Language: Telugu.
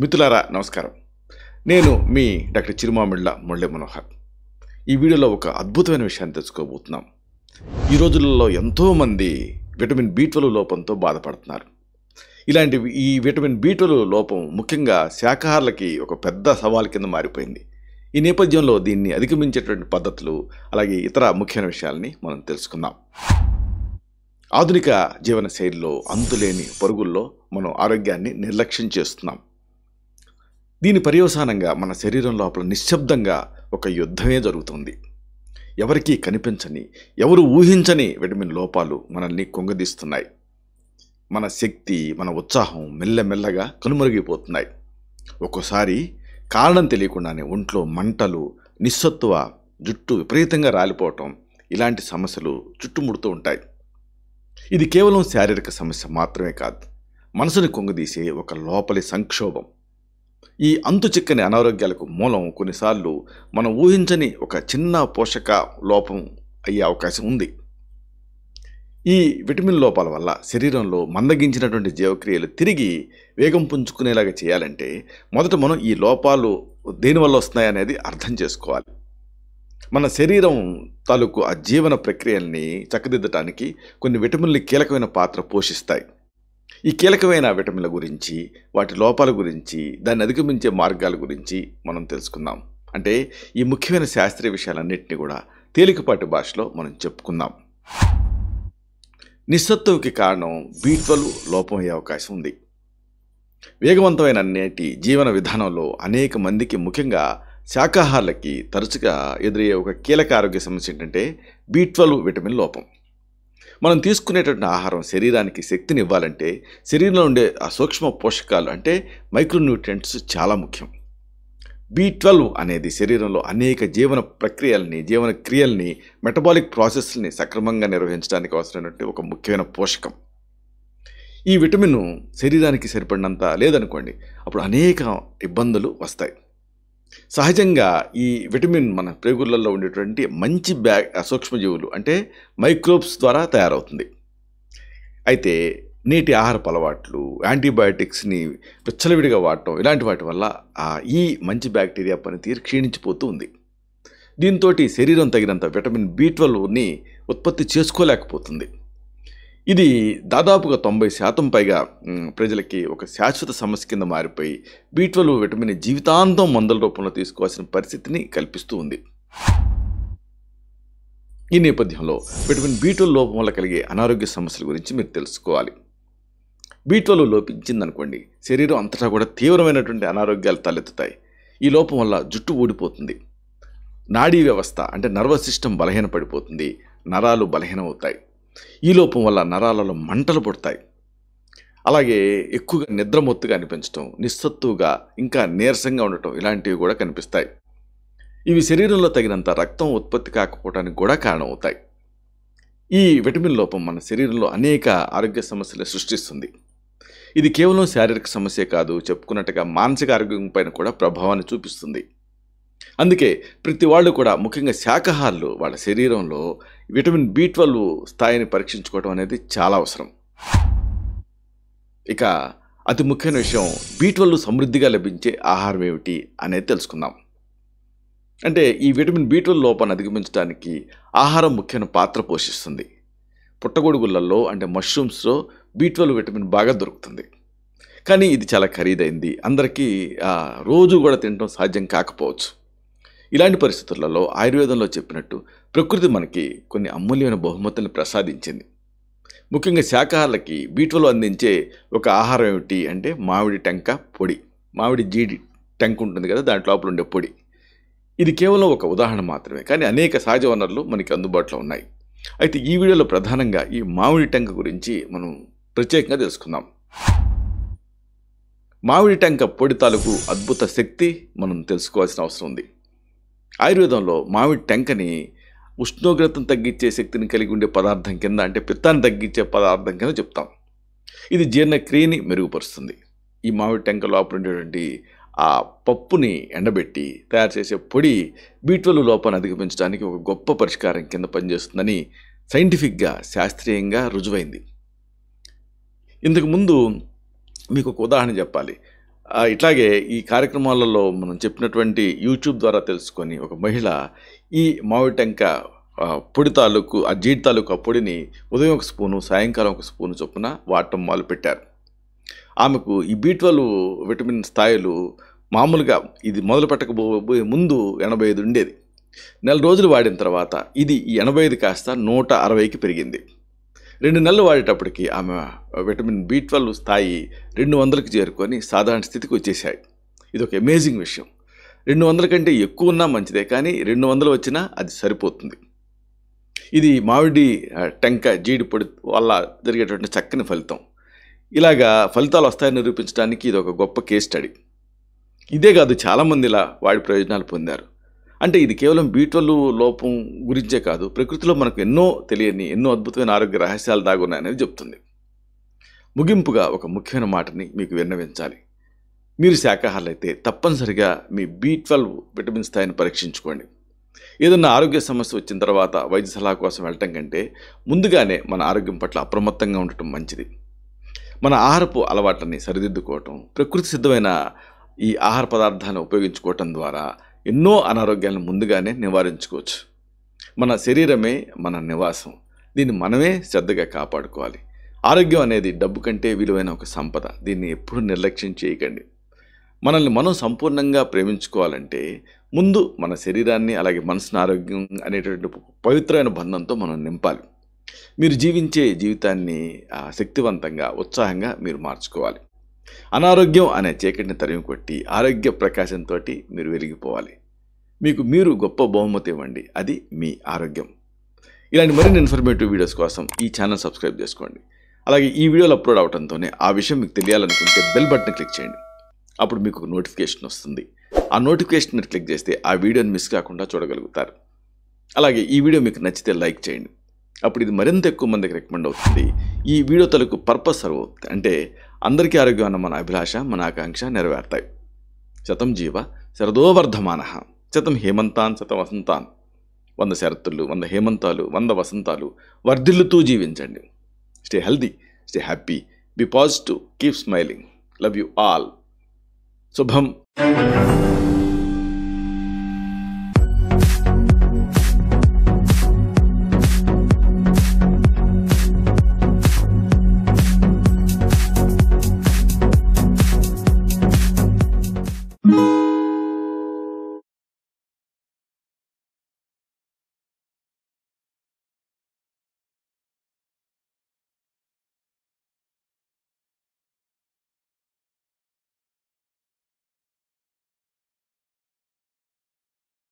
మిత్రులారా నమస్కారం. నేను మీ డాక్టర్ చిరుమామిళ్ళ మురళీ మనోహర్. ఈ వీడియోలో ఒక అద్భుతమైన విషయాన్ని తెలుసుకోబోతున్నాం. ఈ రోజులలో ఎంతోమంది విటమిన్ బి12 లోపంతో బాధపడుతున్నారు. ఈ విటమిన్ బి12 లోపం ముఖ్యంగా శాకాహారులకి ఒక పెద్ద సవాల్ కింద మారిపోయింది. ఈ నేపథ్యంలో దీన్ని అధిగమించేటువంటి పద్ధతులు, అలాగే ఇతర ముఖ్యమైన విషయాల్ని మనం తెలుసుకుందాం. ఆధునిక జీవన శైలిలో అంతులేని పరుగుల్లో మనం ఆరోగ్యాన్ని నిర్లక్ష్యం చేస్తున్నాం. దీని పర్యవసానంగా మన శరీరం లోపల నిశ్శబ్దంగా ఒక యుద్ధమే జరుగుతుంది. ఎవరికీ కనిపించని, ఎవరు ఊహించని విటమిన్ లోపాలు మనల్ని కుంగదీస్తున్నాయి. మన శక్తి, మన ఉత్సాహం మెల్లమెల్లగా కనుమరుగైపోతున్నాయి. ఒక్కోసారి కారణం తెలియకుండానే ఒంట్లో మంటలు, నిస్సత్తువ, జుట్టు విపరీతంగా రాలిపోవటం, ఇలాంటి సమస్యలు చుట్టుముడుతూ ఉంటాయి. ఇది కేవలం శారీరక సమస్య మాత్రమే కాదు, మనసుని కుంగదీసే ఒక లోపలి సంక్షోభం. ఈ అంతు చిక్కని అనారోగ్యాలకు మూలం కొన్నిసార్లు మనం ఊహించని ఒక చిన్న పోషక లోపం అయ్యే అవకాశం ఉంది. ఈ విటమిన్ లోపాల వల్ల శరీరంలో మందగించినటువంటి జీవక్రియలు తిరిగి వేగం పుంజుకునేలాగా చేయాలంటే మొదట మనం ఈ లోపాలు దేనివల్ల వస్తున్నాయనేది అర్థం చేసుకోవాలి. మన శరీరం తాలూకు ఆ జీవన ప్రక్రియల్ని చక్కదిద్దటానికి కొన్ని విటమిన్లు కీలకమైన పాత్ర పోషిస్తాయి. ఈ కీలకమైన విటమిన్ల గురించి, వాటి లోపాల గురించి, దాన్ని అధిగమించే మార్గాల గురించి మనం తెలుసుకుందాం. అంటే ఈ ముఖ్యమైన శాస్త్రీయ విషయాలన్నింటినీ కూడా తేలికపాటి భాషలో మనం చెప్పుకుందాం. నిస్సత్తువకి కారణం బి12 లోపం అయ్యే అవకాశం ఉంది. వేగవంతమైన నేటి జీవన విధానంలో అనేక మందికి, ముఖ్యంగా శాకాహారులకి తరచుగా ఎదురయ్యే ఒక కీలక ఆరోగ్య సమస్య ఏంటంటే బి12 విటమిన్ లోపం. మనం తీసుకునేటువంటి ఆహారం శరీరానికి శక్తిని ఇవ్వాలంటే శరీరంలో ఉండే ఆ సూక్ష్మ పోషకాలు అంటే మైక్రోన్యూట్రియంట్స్ చాలా ముఖ్యం. బి12 అనేది శరీరంలో అనేక జీవన ప్రక్రియల్ని, జీవన క్రియల్ని, మెటబాలిక్ ప్రాసెస్ని సక్రమంగా నిర్వహించడానికి అవసరమైనటువంటి ఒక ముఖ్యమైన పోషకం. ఈ విటమిన్ శరీరానికి సరిపడినంత లేదనుకోండి, అప్పుడు అనేక ఇబ్బందులు వస్తాయి. సహజంగా ఈ విటమిన్ మన ప్రేగులలో ఉండేటువంటి మంచి సూక్ష్మజీవులు అంటే మైక్రోబ్స్ ద్వారా తయారవుతుంది. అయితే నేటి ఆహారపు అలవాట్లు, యాంటీబయాటిక్స్ని విచ్చలవిడిగా వాడటం, ఇలాంటి వాటి వల్ల ఈ మంచి బ్యాక్టీరియా పనితీరు క్షీణించిపోతూ ఉంది. దీంతో శరీరం తగినంత విటమిన్ బి12ని ఉత్పత్తి చేసుకోలేకపోతుంది. ఇది దాదాపుగా 90% పైగా ప్రజలకి ఒక శాశ్వత సమస్య కింద మారిపోయి బి12 విటమిన్ జీవితాంతం మందుల రూపంలో తీసుకోవాల్సిన పరిస్థితిని కల్పిస్తూ ఉంది. ఈ నేపథ్యంలో విటమిన్ బి12 లోపం వల్ల కలిగే అనారోగ్య సమస్యల గురించి మీరు తెలుసుకోవాలి. బి12 లోపించిందనుకోండి, శరీరం అంతటా కూడా తీవ్రమైనటువంటి అనారోగ్యాలు తలెత్తుతాయి. ఈ లోపం వల్ల జుట్టు ఊడిపోతుంది, నాడీ వ్యవస్థ అంటే నర్వస్ సిస్టమ్ బలహీనపడిపోతుంది, నరాలు బలహీనమవుతాయి. ఈ లోపం వల్ల నరాలలో మంటలు పుడతాయి. అలాగే ఎక్కువగా నిద్రమొత్తుగా అనిపించడం, నిస్సత్తుగా, ఇంకా నీరసంగా ఉండటం, ఇలాంటివి కూడా కనిపిస్తాయి. ఇవి శరీరంలో తగినంత రక్తం ఉత్పత్తి కాకపోవడానికి కూడా కారణమవుతాయి. ఈ విటమిన్ లోపం మన శరీరంలో అనేక ఆరోగ్య సమస్యలు సృష్టిస్తుంది. ఇది కేవలం శారీరక సమస్య కాదు, చెప్పుకున్నట్టుగా మానసిక ఆరోగ్యం పైన కూడా ప్రభావాన్ని చూపిస్తుంది. అందుకే ప్రతి వాళ్ళు కూడా, ముఖ్యంగా శాకాహారులు, వాళ్ళ శరీరంలో విటమిన్ బి12 స్థాయిని పరీక్షించుకోవడం అనేది చాలా అవసరం. ఇక అతి ముఖ్యమైన విషయం, బి12 సమృద్ధిగా లభించే ఆహారం ఏమిటి అనేది తెలుసుకుందాం. అంటే ఈ విటమిన్ బి12 లోపాన్ని అధిగమించడానికి ఆహారం ముఖ్యమైన పాత్ర పోషిస్తుంది. పుట్టగొడుగులలో అంటే మష్రూమ్స్లో బి12 విటమిన్ బాగా దొరుకుతుంది. కానీ ఇది చాలా ఖరీదైంది, అందరికీ రోజు కూడా తినడం సాధ్యం కాకపోవచ్చు. ఇలాంటి పరిస్థితులలో ఆయుర్వేదంలో చెప్పినట్టు ప్రకృతి మనకి కొన్ని అమూల్యమైన బహుమతులను ప్రసాదించింది. ముఖ్యంగా శాకాహారులకి బి12 అందించే ఒక ఆహారం ఏమిటి అంటే మామిడి టెంక పొడి. మామిడి జీడి టెంక ఉంటుంది కదా, దాంట్లో లోపల ఉండే పొడి. ఇది కేవలం ఒక ఉదాహరణ మాత్రమే, కానీ అనేక సహజ వనరులు మనకి అందుబాటులో ఉన్నాయి. అయితే ఈ వీడియోలో ప్రధానంగా ఈ మామిడి టెంక గురించి మనం ప్రత్యేకంగా తెలుసుకుందాం. మామిడి టెంక పొడి తాలూకు అద్భుత శక్తి మనం తెలుసుకోవాల్సిన అవసరం ఉంది. ఆయుర్వేదంలో మామిడి టెంకని ఉష్ణోగ్రతను తగ్గించే శక్తిని కలిగి ఉండే పదార్థం కింద, అంటే పిత్తాన్ని తగ్గించే పదార్థం కింద చెప్తాం. ఇది జీర్ణక్రియని మెరుగుపరుస్తుంది. ఈ మామిడి టెంక లోపల ఉండేటువంటి ఆ పప్పుని ఎండబెట్టి తయారు చేసే పొడి బి12 లోపాన్ని అధిగమించడానికి ఒక గొప్ప పరిష్కారం కింద పనిచేస్తుందని సైంటిఫిక్గా, శాస్త్రీయంగా రుజువైంది. ఇంతకుముందు మీకు ఒక ఉదాహరణ చెప్పాలి. ఇట్లాగే ఈ కార్యక్రమాలలో మనం చెప్పినటువంటి యూట్యూబ్ ద్వారా తెలుసుకొని ఒక మహిళ ఈ మామిడి టెంక పొడి తాలూకు ఆ జీడి తాలూకు ఆ పొడిని ఉదయం ఒక స్పూను సాయంకాలం ఒక స్పూను చొప్పున వాడటం మొదలుపెట్టారు. ఆమెకు ఈ B12 విటమిన్ స్థాయిలు మామూలుగా ఇది మొదలు పెట్టకపోయే ముందు 85 ఉండేది. నెల రోజులు వాడిన తర్వాత ఇది ఈ 85 కాస్త 160కి పెరిగింది. 2 నెలలు వాడేటప్పటికి ఆమె విటమిన్ B12 స్థాయి 200కి చేరుకొని సాధారణ స్థితికి వచ్చేసాయి. ఇది ఒక అమేజింగ్ విషయం. 200 కంటే ఎక్కువ ఉన్నా మంచిదే, కానీ 200 వచ్చినా అది సరిపోతుంది. ఇది మామిడి టెంక జీడి పొడి వల్ల జరిగేటువంటి చక్కని ఫలితం. ఇలాగా ఫలితాలు వస్తాయని నిరూపించడానికి ఇది ఒక గొప్ప కేస్ స్టడీ. ఇదే కాదు, చాలామంది ఇలా వాడి ప్రయోజనాలు పొందారు. అంటే ఇది కేవలం B12 లోపం గురించే కాదు, ప్రకృతిలో మనకు ఎన్నో తెలియని ఎన్నో అద్భుతమైన ఆరోగ్య రహస్యాలు దాగున్నాయనేది చెప్తుంది. ముగింపుగా ఒక ముఖ్యమైన మాటని మీకు విన్నవించాలి. మీరు శాకాహారులు అయితే తప్పనిసరిగా మీ B12 విటమిన్ స్థాయిని పరీక్షించుకోండి. ఏదన్నా ఆరోగ్య సమస్య వచ్చిన తర్వాత వైద్య సలహా కోసం వెళ్ళటం కంటే ముందుగానే మన ఆరోగ్యం పట్ల అప్రమత్తంగా ఉండటం మంచిది. మన ఆహారపు అలవాట్లని సరిదిద్దుకోవటం, ప్రకృతి సిద్ధమైన ఈ ఆహార పదార్థాలను ఉపయోగించుకోవటం ద్వారా ఎన్నో అనారోగ్యాలను ముందుగానే నివారించుకోవచ్చు. మన శరీరమే మన నివాసం, దీన్ని మనమే శ్రద్ధగా కాపాడుకోవాలి. ఆరోగ్యం అనేది డబ్బు కంటే విలువైన ఒక సంపద, దీన్ని ఎప్పుడూ నిర్లక్ష్యం చేయకండి. మనల్ని మనం సంపూర్ణంగా ప్రేమించుకోవాలంటే ముందు మన శరీరాన్ని అలాగే మనసుని ఆరోగ్యం అనేటువంటి పవిత్రమైన బంధంతో మనం నింపాలి. మీరు జీవించే జీవితాన్ని శక్తివంతంగా ఉత్సాహంగా మీరు మార్చుకోవాలి. అనారోగ్యం అనే చీకటిని తరిమి కొట్టి ఆరోగ్య ప్రకాశంతో మీరు వెలిగిపోవాలి. మీకు మీరు గొప్ప బహుమతి ఇవ్వండి, అది మీ ఆరోగ్యం. ఇలాంటి మరిన్ని ఇన్ఫర్మేటివ్ వీడియోస్ కోసం ఈ ఛానల్ సబ్స్క్రైబ్ చేసుకోండి. అలాగే ఈ వీడియోలు అప్లోడ్ అవడంతోనే ఆ విషయం మీకు తెలియాలనుకుంటే బెల్ బటన్ క్లిక్ చేయండి. అప్పుడు మీకు ఒక నోటిఫికేషన్ వస్తుంది. ఆ నోటిఫికేషన్ మీరు క్లిక్ చేస్తే ఆ వీడియోని మిస్ కాకుండా చూడగలుగుతారు. అలాగే ఈ వీడియో మీకు నచ్చితే లైక్ చేయండి, అప్పుడు ఇది మరింత ఎక్కువ మందికి రికమెండ్ అవుతుంది. ఈ వీడియో తలకు పర్పస్ సర్వ్ అవుతుంది, అంటే అందరికీ ఆరోగ్యం అన్న మన అభిలాష మన ఆకాంక్ష నెరవేరుతాయి. శతం జీవ శరదో వర్ధమానః, శతం హేమంతాన్ శతం వసంతాన్. 100 శరత్తులు, 100 హేమంతాలు, 100 వసంతాలు వర్ధిల్లుతూ జీవించండి. Stay healthy, stay happy, be positive, keep smiling. Love you all. శుభం.